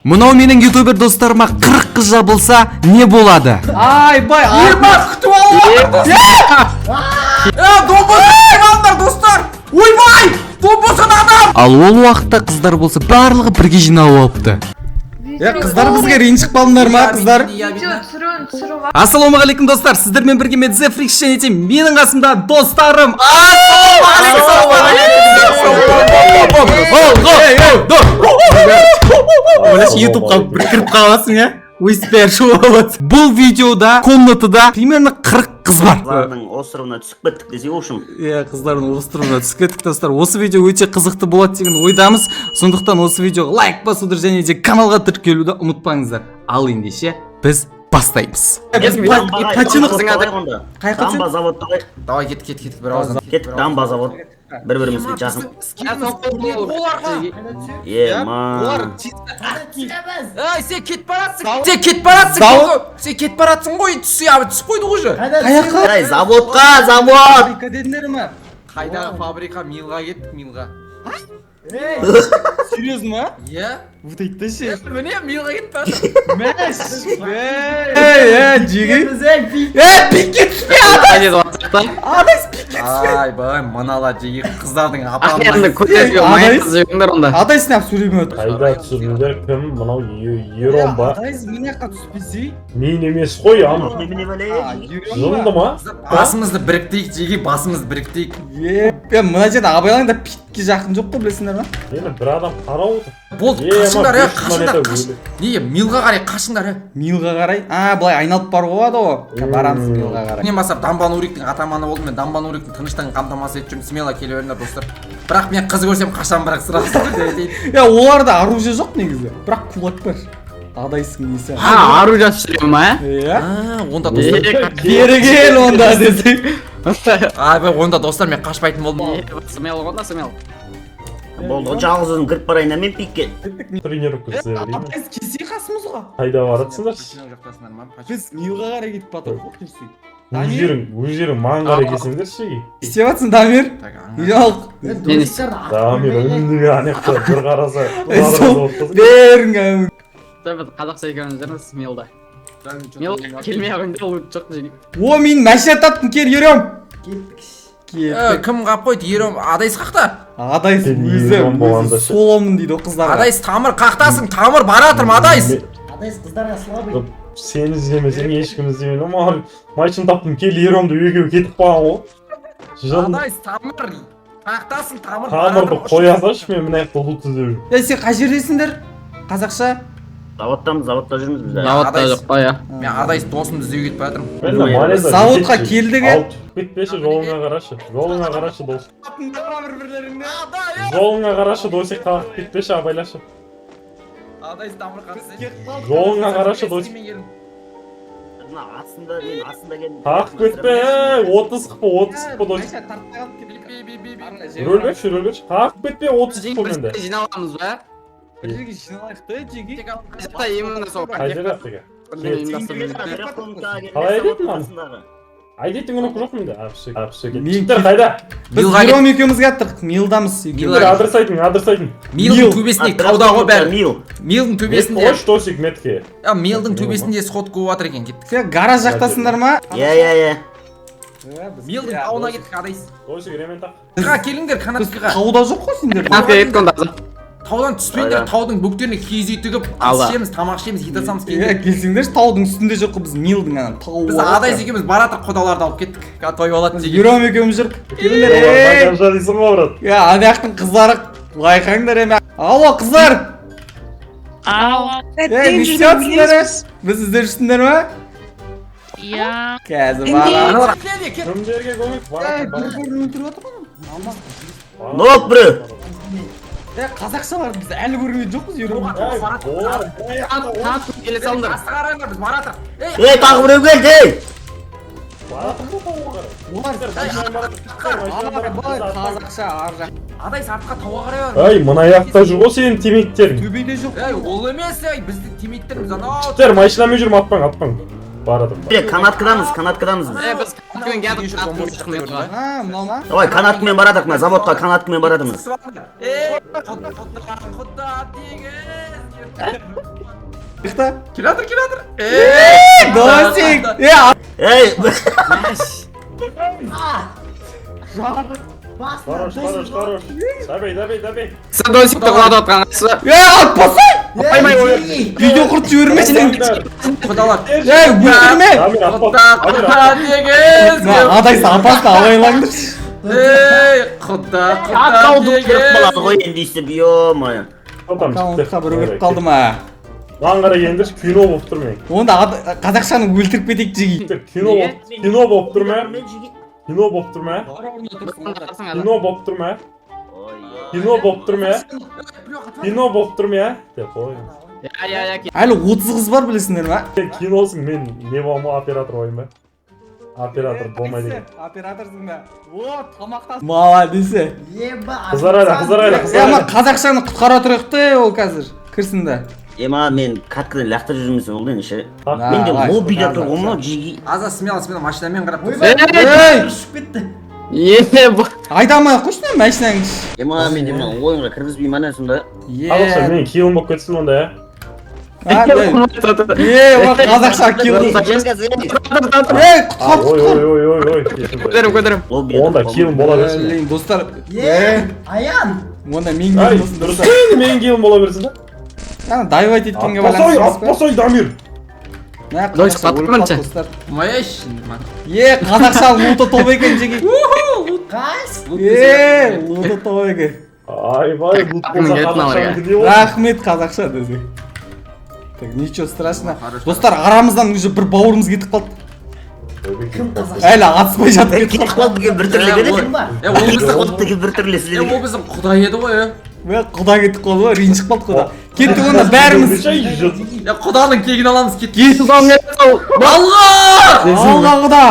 Мынау менің ютубер достарыма 40 қыз жабылса не болады? Айбай, Ермак күтіп алып. Домбосаңдар достар. Ойбай, домбосан адам. Ал ол уақытта қыздар болса барлығы бірге жиналып алыпты. Қыздар бізге ренжіп қалдыңдар ма, қыздар? түсіру Ассалаумағалейкум достар, сіздермен бірге мен Зефрикс және де менің қасымда достарым. Ойлашы ютубқа бір кіріп қаласың, ә? Өйстер шуалады. Бұл видеода комнатада примерно 40 қыз бар. Қыздардың островына түсіп кеттік десе, общем. Иә, қыздардың островына түсіп кеттік достар. Осы видео өте қызықты болады деген ойдамыз. Сондықтан осы видеоға лайк басуды және де каналға тіркелуді ұмытпаңыздар. Ал ендеше біз бастаймыз. Дамба заводта қай. Давай кеттік бір ауыздан. Кеттік дамба завод. Бір-бірімізге жақын. Сен кетіп баратсың. Сен кетіп баратсың ғой, түсіп қойды ғой. Ай, заводқа, завод. Қайдағы фабрика? Милға кеттік, Милға. Серьезно ма? Иә? Вот айтты ше. Міне Милға кетіп баратсың. Пикке түспе Айбай, мынала жеге қыздардың Адай сынап сөйлемей отыр. Қайда түсірілдер кім? Мынау Ерон ба? Адайыз міне қа түспесе? Мен емес қой, ана. Жынды ма? Басымызды біріктейік, жеге басымызды біріктейік. Мына жерде абайлаңда питке жақын жоқ қой, білесіңдер ма? Мені бір адам қарап отыр. Болды, қашыңдар, Неге, Милға қарай қашыңдар, Милға қарай? Былай айналып баруға болады ғой. Барамыз Милға қарай. Мен бастап Дамбан Уриктің атаманы болдым, мен Дамбан Уриктің тыныштығын қамтамасыз етіп жүрмін, смело келе беріңдер достар. Бірақ мен қыз көрсем қашан бірақ сұрасың дейді. Оларда оружие жоқ негізі. Бірақ кулак бар. Адайсың несі. Оружие түсірем ма? Онда достар. Бері кел онда десең. Айбай, онда достар мен қашпайтын болдым. Смело, онда смело. Болды, жалғыз өзім кіріп барайын, мен пикке. Тренировка жасай Адайыз келсе қасымызға. Қайда баратсыңдар? Біз Милға қарай кетіп батыр ғой келсек. Өздерің маған қарай келсеңдер ше. İstеп атсың Дамир? Жоқ. Дамир үндіме анекта бір қараса. Беріңгі. Біз қазақша екеуміз жүрміз смелда. Милға келмей ағында ол жоқ жеге. О, мен машина таптым, кел ерем. Кім қап қойды, Ером, Адайс қақта? Адайс өзі соломын дейді о қыздарға. Адайс тамыр қақтасың, тамыр баратырм, Адайс. Адайс қыздарға слабый. Сен іздемесең ешкім іздемейді. Маған машина таптым, кел Еромды екеуі кетіп қалған ғой. Адайс тамыр қақтасың, тамыр Тамырды қоя салшы, мен мына жақта лут іздеп жүрмін. Сен қай жерлесіңдер? Қазақша? Заводта жүрміз біз. Заводта жоқ қой, я. Мен Адайс досымды іздеуге кетіп баратырмын. Заводқа келдік е? Кетпеші, жолыңа қарашы. Жолыңа қарашы дос. Жолыңа қарашы досик, қағып кетпеші, абайлашы. Адайс тамыр қақтасың. Жолыңа қарашы досик. Астында келдім. Қағып кетпе, 30 қыпы досик. Рөлбекші. Қағып кетпе, 30 қыпы менде. Жиналамыз ба? Бір жерге жиналайық та жеге. Жақта емімді сол. Қай жер ақтыға? Қалай Қалай едетін маны? Айдеттің ұнық жоқ менде? Апсы Мен кеттіктер қайда? Біз Ером екеуміз кеттік, Милдамыз. Кеттер адрес айтың. Милдың төбесінде тауда ғой бәрі. Милдың төбесінде. Қош досик метке. Милдың төбесінде сходка болып жатыр екен, кеттік. Сен гараж жақтасыңдар ма? Иә. Милдың тауына кеттік, Адайс. Досик ремень тақ. Келіңдер, канатқаға. Тауда жоқ қой сендер. Таудан түспеңдер, таудың бөктеріне киіз үй тігіп, ішеміз, тамақ ішеміз, ет асамыз келіңдер. Келсеңдерші таудың үстінде жоқ қой, біз Милдың анан тауы. Біз Адайс екеуміз баратыр, қодаларды алып кеттік. Той болады деген. Ером екеуміз жүр. Келіңдер, жарисың ғой брат. Анаяқтың қыздары лайқаңдар еме. Алло, қыздар! Не істеатсыңдар? Біз іздеп жүрсіңдер ма? Иә. Қазір бара. Кім жерге көмек бар? Нот бірі. Қазақша бар, біз әлі көрген жоқпыз Ером. Танып келе салыңдар. Асты қараңдар, біз баратыр. Тағы біреу келді. Қазақша ар жақ. Адайс артқа тауға қарай бар. Ай, мына аяқта жүр ғой сенің темектерің. Төбеде жоқ. Ол емес, біздің темектеріміз анау. Машинамен жүрмін, атпаң. Барадым. Канаткадамыз біз. Біз Мен келдім, бомба аттың шықты көрдің ба? Ha, mынау ма? Ой, канатымен барадық мына заводқа канатымен барадымыз. Құтта тегіз. Икта. Келатыр. Досик. Ей, Хорош. Dabey. Сен досикті құлады отқан қасы. Atpasay. Қоймай қойып. Video qurib jibirmesang. Құдалар. O'ldirme. Damir atpa. Құтта тегіз. Adaysa apasını avaylandırış. Құтта қалдық тегіз. тұрып қалады ғой енді істеп, ё-моё. Аккаунтқа бір өліп қалдым а. Маған қарай ендірші кино болып тұр мен. Онда қазақшаны өлтіріп кетейік жеги. Кино болып тұр ма? Кино болып тұр ма? Кино болып тұр ма? Деп қой. Әлі 30 қыз бар білесіңдер ма? Сен киносың, мен не болма оператор ойым ба? Оператор болмайды екен. Операторсың ба? О, тамақтан. Молодец. Қыздар айда. Ама қазақшаны құтқара тұрайық та ол қазір. Кірсін да. Ема мен каткадан лақтырып жүрмесің ол дені ше. На, Мен де лай, лоббиде лай, тұр лай. ғымау жеги. Аза смело машинамен қарап тұрсың. Айдамай қойшы на машинаңды. Ема мен де мына ойынға кіргізбеймін ана сонда. Қазақша мен киылым болып кетсін онда я. Қазақша килл. Құтқар. Көтерім. Онда киылым бола берсін. Блин, достар. Аян! Онда мен Ай, болсын дұрыс. достар. Мен киылым бола берсін да. Дайвайт еткенге Атпасай Дамир. Дойс қатырманша. Моящин. Қазақша лута топ екен жеги. Қайс? Лута топ екен. Айбай, бұл Ақын болса келетін аларға. қазақшаны не болды? Рахмет қазақша десе. Так, ничего страшного. Достар, арамыздан уже бір бауырымыз кетіп қалды. Әлі атыспай жатып кетіп Кетіп қалды деген бір түрлі Кім керек. бар? Ол біздің Оттығы бір түрлі ол сілер. біздің құдай еді ғой. Құда кетіп қалды ғой, ренжіп қалды құда. Кеттік онда бәріміз. Құданың кегін аламыз кеттік. Кеттік Алға! Алға құда.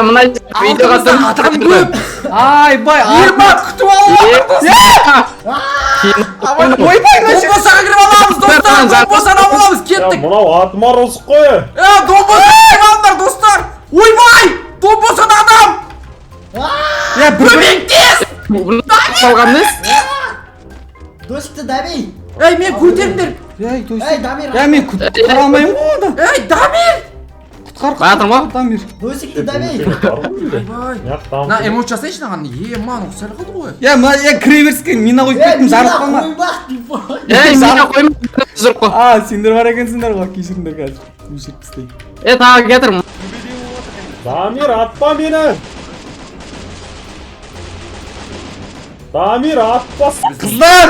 Мына видеоға Атам көп. Айбай, Ермак күтіп алып. ойбай, Донбосаға кіріп аламыз достар. Донбосаға аламыз кеттік. Мынау атмар осық қой. Донбосаға кіріп алыңдар достар. Ойбай! Донбосада адам. Көмектес! қалғаныз? Досты Дамир! Ей, мен көтеріңдер. Ей, Дамир! мен құтқара алмаймын ғой онда. Ей, Дамир! Батырым ғой? Дамир. Достықты Дамир! Ойбай. На эмоч жасайыншы наған. Маған ұқсар қалды ғой. Кіре беріскен, мина қойып кеттім, жарып қалма. Мені қоймай жүр қой. Сендер бар екенсіңдер ғой, кешіріңдер қазір. Өшіріп тастайын. Тағы кетір. Дамир, атпа мені. Дамир, атпас. Қыздар!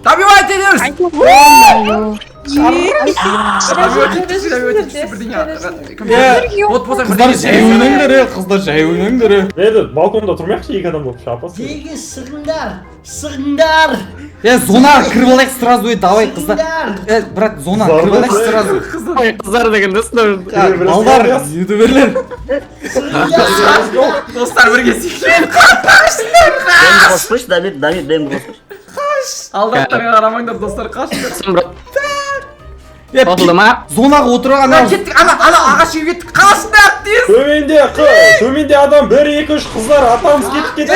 Добивать ediyoruz. Қыздар жай ойнаңдар, қыздар жай ойнаңдар. Неді, балконда тұрмайықшы екі адам болып шапас. Деге шығыңдар! Зонаға кіріп алайық сразу, давай қыздар. Брат, зонаға кіріп алайық сразу. Қыздар деген дұрыс. Балдар, ютуберлер. Достар бірге сүйіп. Дем қоспыш, Дамир, дем қоспыш. Алдаттарға қарамаңдар достар, қашыңдар. Қосылды ма? Зонаға отырған Кеттік, ана ағаш үйге кеттік. Қашыңдар тез. Төменде адам 1-2-3 қыздар атамыз кетіп кетті.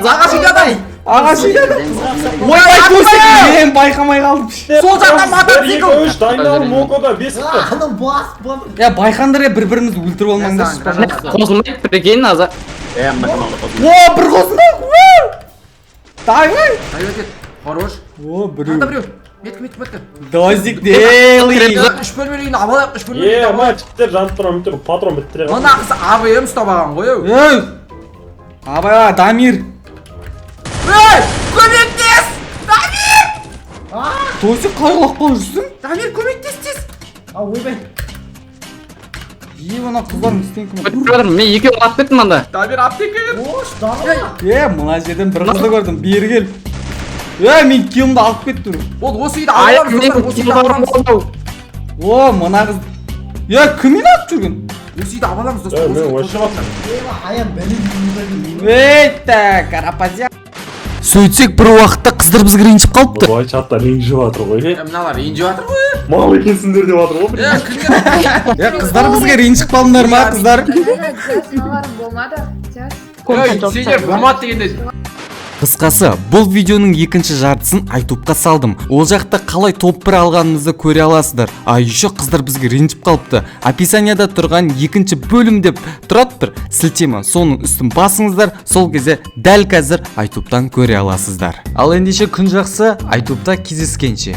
Ағаш үйде адам. ағаш үйде. Ойбай, көсек, мен байқамай қалдым. Сол жақтан мотоцикл. 1-2-3 дайындалып мокода 5 қыздар. Аны бас болып! Байқандар бір-бірімізді өлтіріп алмаңдаршы. Қосылмай прикинь аза. Мына команда қосылды. О, бір қосында. Давай. Хорош. О, Анда біреу. біреу. Меткі. Дозик дейлі. 3 бөлмелі үйін абалайық, 3 бөлмелі үйін Ма жігіттер жанып тұрған мүмкін патрон біттіре қалды. Мына қыз АВМ ұстап алған ғой ау. Ей! Абайға, Дамир. Ей! Көмектес! Дамир! Дозик қайғылақ қой жүрсің? Дамир көмектес тез! Ойбай! Ана қызлардың істен кім? Мен екі ат кеттім анда. Дамир аптекер! Ош, Дамир! Мына жерден бір қызды көрдім, бері кел. Мен киымды алып кеттім. Ол осы үйді аламыз достар, осы үйді аламыз. О, мына қыз. Кіммен алып жүрген? Осы үйді аламыз достар, Мен осы өші үйді қаттым. Аян бәлі деймін. Вейта, карапазия. сөйтсек бір уақытта қыздар бізге ренжіп қалыпты. Бай чатта ренжіп жатыр ғой. мыналар ренжіп жатыр ғой Мал екенсіңдер деп жатыр ғой. кімдер Қыздар бізге ренжіп қалдыңдар ма, қыздар? Сыналарым болмады. сендер болмады дегенде Қысқасы, бұл видеоның екінші жартысын айтупқа салдым. Ол жақта қалай топ 1 алғанымызды көре аласыздар. Еще қыздар бізге ренжіп қалыпты. Описанияда тұрған екінші бөлім деп тұрады бір сілтеме. Соның үстін басыңыздар, сол кезде дәл қазір айтуптан көре аласыздар. Ал ендеше күн жақсы, айтупта кездескенше.